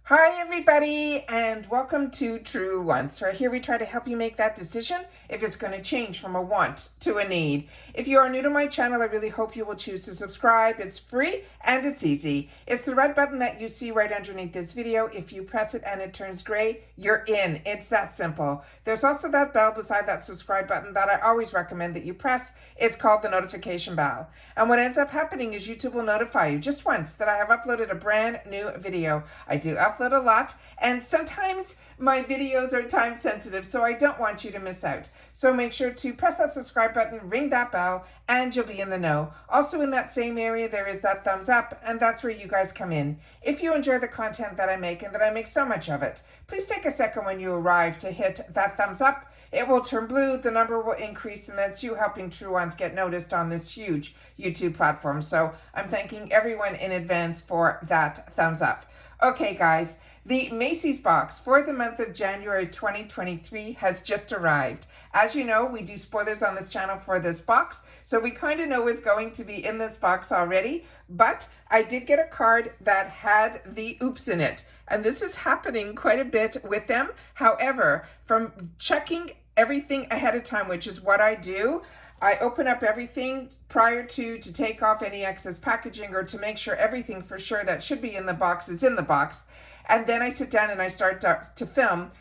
Hi everybody and welcome to True Wants. Right here we try to help you make that decision if it's going to change from a want to a need. If you are new to my channel, I really hope you will choose to subscribe. It's free and it's easy. It's the red button that you see right underneath this video. If you press it and it turns gray, you're in. It's that simple. There's also that bell beside that subscribe button that I always recommend that you press. It's called the notification bell. And what ends up happening is YouTube will notify you just once that I have uploaded a brand new video. I do upload a lot, and sometimes my videos are time sensitive, so I don't want you to miss out. So make sure to press that subscribe button, ring that bell, and you'll be in the know. Also in that same area, there is that thumbs up, and that's where you guys come in. If you enjoy the content that I make, and that I make so much of it, please take a second when you arrive to hit that thumbs up. It will turn blue, the number will increase, and that's you helping True Ones get noticed on this huge YouTube platform. So I'm thanking everyone in advance for that thumbs up. Okay, guys, the Macy's box for the month of January 2023 has just arrived. As you know, we do spoilers on this channel for this box, so we kind of know what's going to be in this box already, but I did get a card that had the oops in it, and this is happening quite a bit with them. However, from checking everything ahead of time, which is what I do, I open up everything prior to take off any excess packaging or to make sure everything for sure that should be in the box is in the box. And then I sit down and I start to film.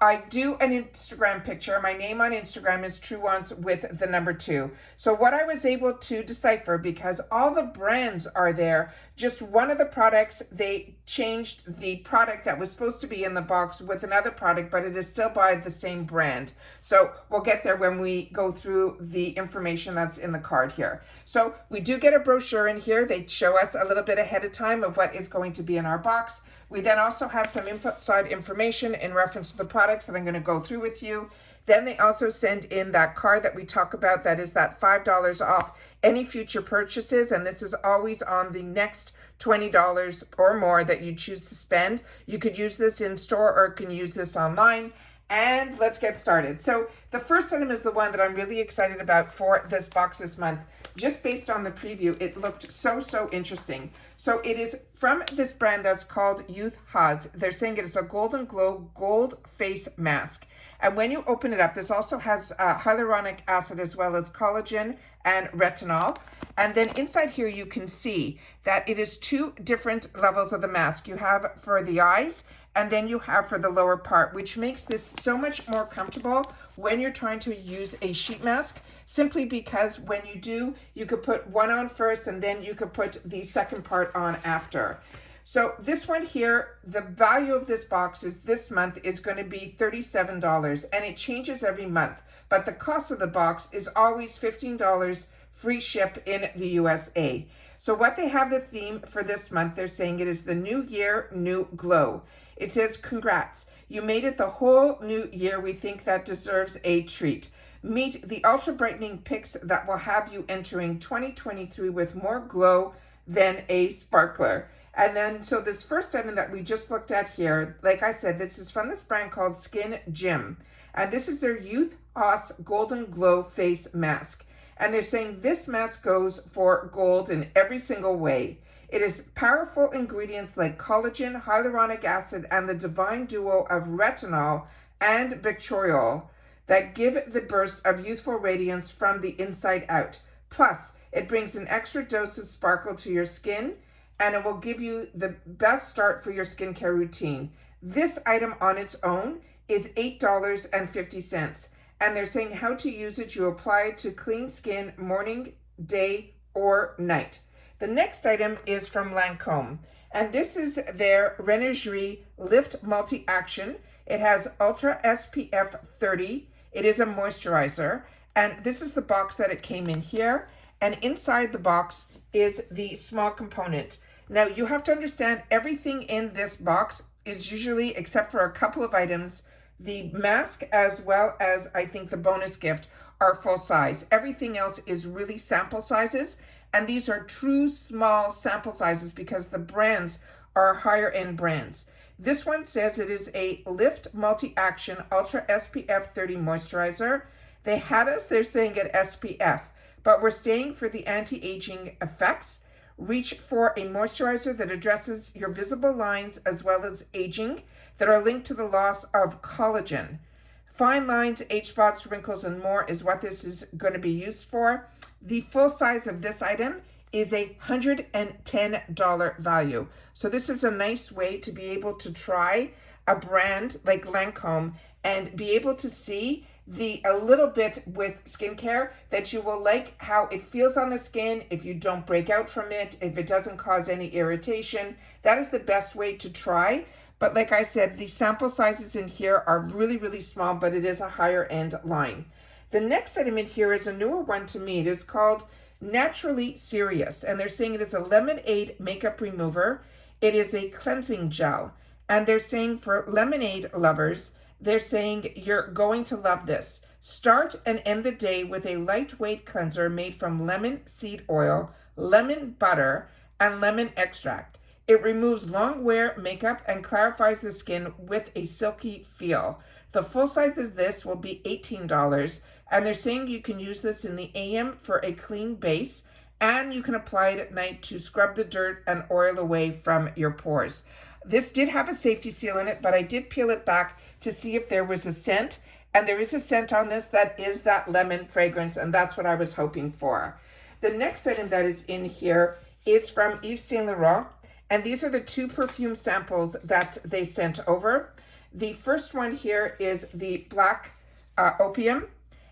I do an Instagram picture. My name on Instagram is True Ones with the number 2. So what I was able to decipher, because all the brands are there, just one of the products, they changed the product that was supposed to be in the box with another product, but it is still by the same brand. So we'll get there when we go through the information that's in the card here. So we do get a brochure in here. They show us a little bit ahead of time of what is going to be in our box. We then also have some inside information in reference to the products that I'm going to go through with you. Then they also send in that card that we talk about, that is that $5 off any future purchases, and this is always on the next $20 or more that you choose to spend. You could use this in store or can use this online. And let's get started. So the first item is the one that I'm really excited about for this box this month. Just based on the preview, it looked so interesting. So it is from this brand that's called ULTA. They're saying it is a Golden Glow Gold Face Mask. And when you open it up, this also has hyaluronic acid as well as collagen and retinol. And then inside here, you can see that it is 2 different levels of the mask. You have for the eyes, and then you have for the lower part, which makes this so much more comfortable when you're trying to use a sheet mask, simply because when you do, you could put one on first, and then you could put the second part on after. So this one here, the value of this box is this month is going to be $37, and it changes every month. But the cost of the box is always $15 free ship in the USA. So what they have the theme for this month, they're saying it is the new year, new glow. It says, congrats, you made it the whole new year. We think that deserves a treat. Meet the ultra brightening picks that will have you entering 2023 with more glow than a sparkler. And then, so this first item that we just looked at here, like I said, this is from this brand called Skin Gym. And this is their Youth Os Golden Glow Face Mask. And they're saying this mask goes for gold in every single way. It is powerful ingredients like collagen, hyaluronic acid, and the divine duo of retinol and victoriol that give the burst of youthful radiance from the inside out. Plus, it brings an extra dose of sparkle to your skin, and it will give you the best start for your skincare routine. This item on its own is $8.50. And they're saying how to use it. You apply it to clean skin morning, day, or night. The next item is from Lancome. And this is their Renergie Lift Multi-Action. It has Ultra SPF 30. It is a moisturizer. And this is the box that it came in here. And inside the box is the small component. Now you have to understand everything in this box is usually, except for a couple of items, the mask as well as I think the bonus gift are full size. Everything else is really sample sizes. And these are true small sample sizes because the brands are higher end brands. This one says it is a Lift Multi-Action Ultra SPF 30 Moisturizer. They're saying it SPF, but we're staying for the anti-aging effects. Reach for a moisturizer that addresses your visible lines as well as aging that are linked to the loss of collagen. Fine lines, age spots, wrinkles, and more is what this is going to be used for. The full size of this item is a $110 value. So this is a nice way to be able to try a brand like Lancome and be able to see a little bit with skincare that you will like how it feels on the skin, if you don't break out from it, if it doesn't cause any irritation. That is the best way to try. But like I said, the sample sizes in here are really, really small, but it is a higher end line. The next item in here is a newer one to me. It is called Naturally Serious, and they're saying it is a lemonade makeup remover. It is a cleansing gel, and they're saying for lemonade lovers, they're saying you're going to love this. Start and end the day with a lightweight cleanser made from lemon seed oil, lemon butter, and lemon extract. It removes long wear makeup and clarifies the skin with a silky feel. The full size of this will be $18, and they're saying you can use this in the AM for a clean base, and you can apply it at night to scrub the dirt and oil away from your pores. This did have a safety seal in it, but I did peel it back to see if there was a scent, and there is a scent on this that is that lemon fragrance, and that's what I was hoping for. The next item that is in here is from Yves Saint Laurent, and these are the two perfume samples that they sent over. The first one here is the Black Opium,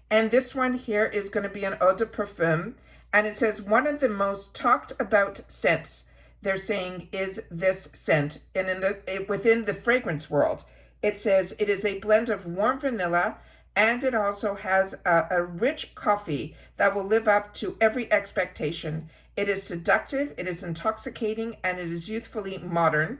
and this one here is going to be an eau de parfum, and it says one of the most talked about scents, they're saying, is this scent. And within the fragrance world, it says it is a blend of warm vanilla, and it also has a rich coffee that will live up to every expectation. It is seductive, it is intoxicating, and it is youthfully modern,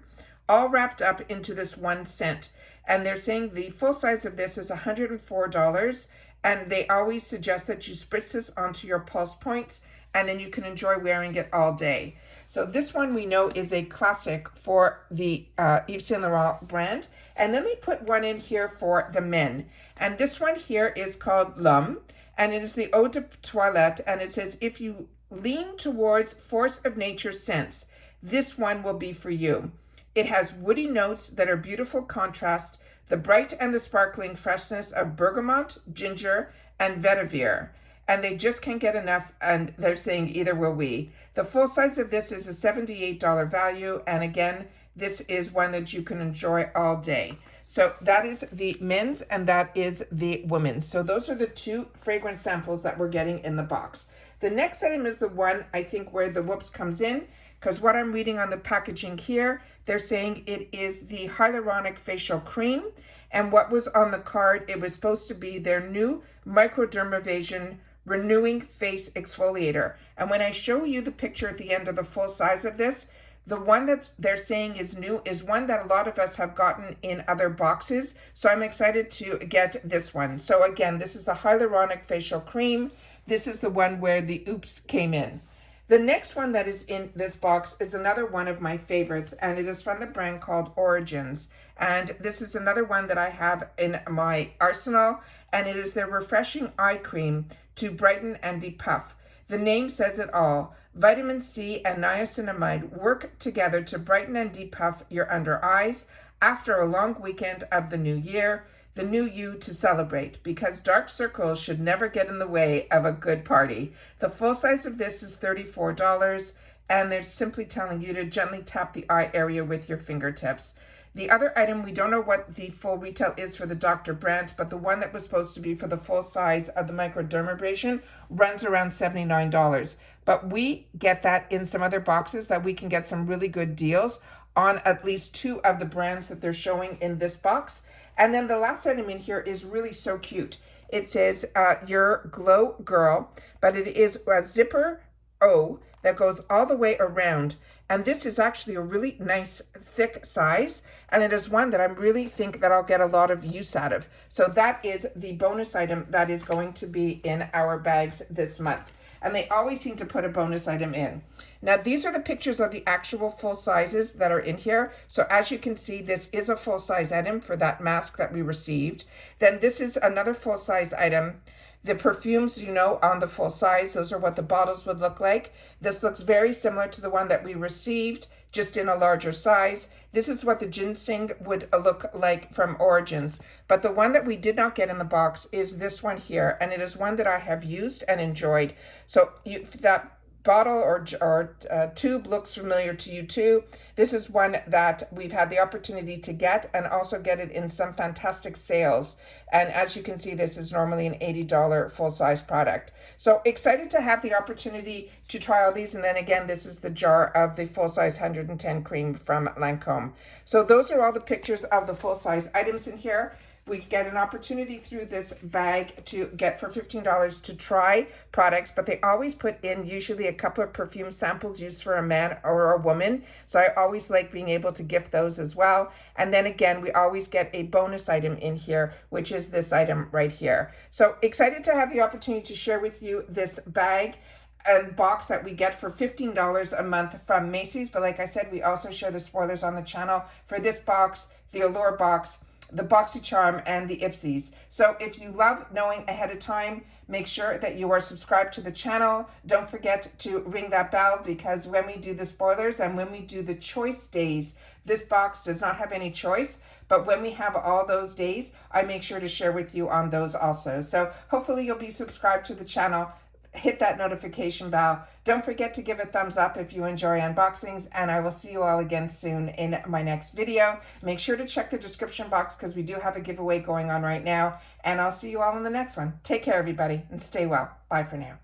all wrapped up into this one scent. And they're saying the full size of this is $104, and they always suggest that you spritz this onto your pulse points, and then you can enjoy wearing it all day. So this one we know is a classic for the Yves Saint Laurent brand. And then they put one in here for the men. And this one here is called L'Homme, and it is the Eau de Toilette, and it says if you lean towards force of nature scents, this one will be for you. It has woody notes that are beautiful contrast, the bright and the sparkling freshness of bergamot, ginger, and vetiver. And they just can't get enough, and they're saying either will we. The full size of this is a $78 value, and again, this is one that you can enjoy all day. So that is the men's, and that is the women's. So those are the two fragrance samples that we're getting in the box. The next item is the one, I think, where the whoops comes in, because what I'm reading on the packaging here, they're saying it is the hyaluronic facial cream, and what was on the card, it was supposed to be their new microdermabrasion renewing face exfoliator. And when I show you the picture at the end of the full size of this, the one that they're saying is new is one that a lot of us have gotten in other boxes. So I'm excited to get this one. So again, this is the hyaluronic facial cream. This is the one where the oops came in. The next one that is in this box is another one of my favorites, and it is from the brand called Origins. And this is another one that I have in my arsenal, and it is their refreshing eye cream to brighten and depuff. The name says it all. Vitamin C and niacinamide work together to brighten and depuff your under eyes after a long weekend of the new year, the new you to celebrate, because dark circles should never get in the way of a good party. The full size of this is $34, and they're simply telling you to gently tap the eye area with your fingertips. The other item, we don't know what the full retail is for the Dr. brand, but the one that was supposed to be for the full size of the microdermabrasion runs around $79. But we get that in some other boxes that we can get some really good deals on at least two of the brands that they're showing in this box. And then the last item in here is really so cute. It says your glow girl, but it is a zipper O that goes all the way around. And this is actually a really nice thick size, and it is one that I really think that I'll get a lot of use out of. So that is the bonus item that is going to be in our bags this month. And they always seem to put a bonus item in. Now, these are the pictures of the actual full sizes that are in here. So as you can see, this is a full size item for that mask that we received. Then this is another full size item The perfumes, you know, on the full size, those are what the bottles would look like. This looks very similar to the one that we received, just in a larger size. This is what the ginseng would look like from Origins. But the one that we did not get in the box is this one here, and it is one that I have used and enjoyed. So if that bottle or tube looks familiar to you too, this is one that we've had the opportunity to get, and also get it in some fantastic sales. And as you can see, this is normally an $80 full-size product. So excited to have the opportunity to try all these. And then again, this is the jar of the full-size 110 cream from Lancome. So those are all the pictures of the full-size items in here. We get an opportunity through this bag to get for $15 to try products, but they always put in usually a couple of perfume samples used for a man or a woman. So I always like being able to gift those as well. And then again, we always get a bonus item in here, which is this item right here. So excited to have the opportunity to share with you this bag and box that we get for $15 a month from Macy's. But like I said, we also share the spoilers on the channel for this box, the Allure box, the BoxyCharm, and the Ipsies. So if you love knowing ahead of time, make sure that you are subscribed to the channel. Don't forget to ring that bell, because when we do the spoilers and when we do the choice days, this box does not have any choice, but when we have all those days, I make sure to share with you on those also. So hopefully you'll be subscribed to the channel. Hit that notification bell. Don't forget to give a thumbs up if you enjoy unboxings, and I will see you all again soon in my next video. Make sure to check the description box, because we do have a giveaway going on right now, and I'll see you all in the next one. Take care, everybody, and stay well. Bye for now.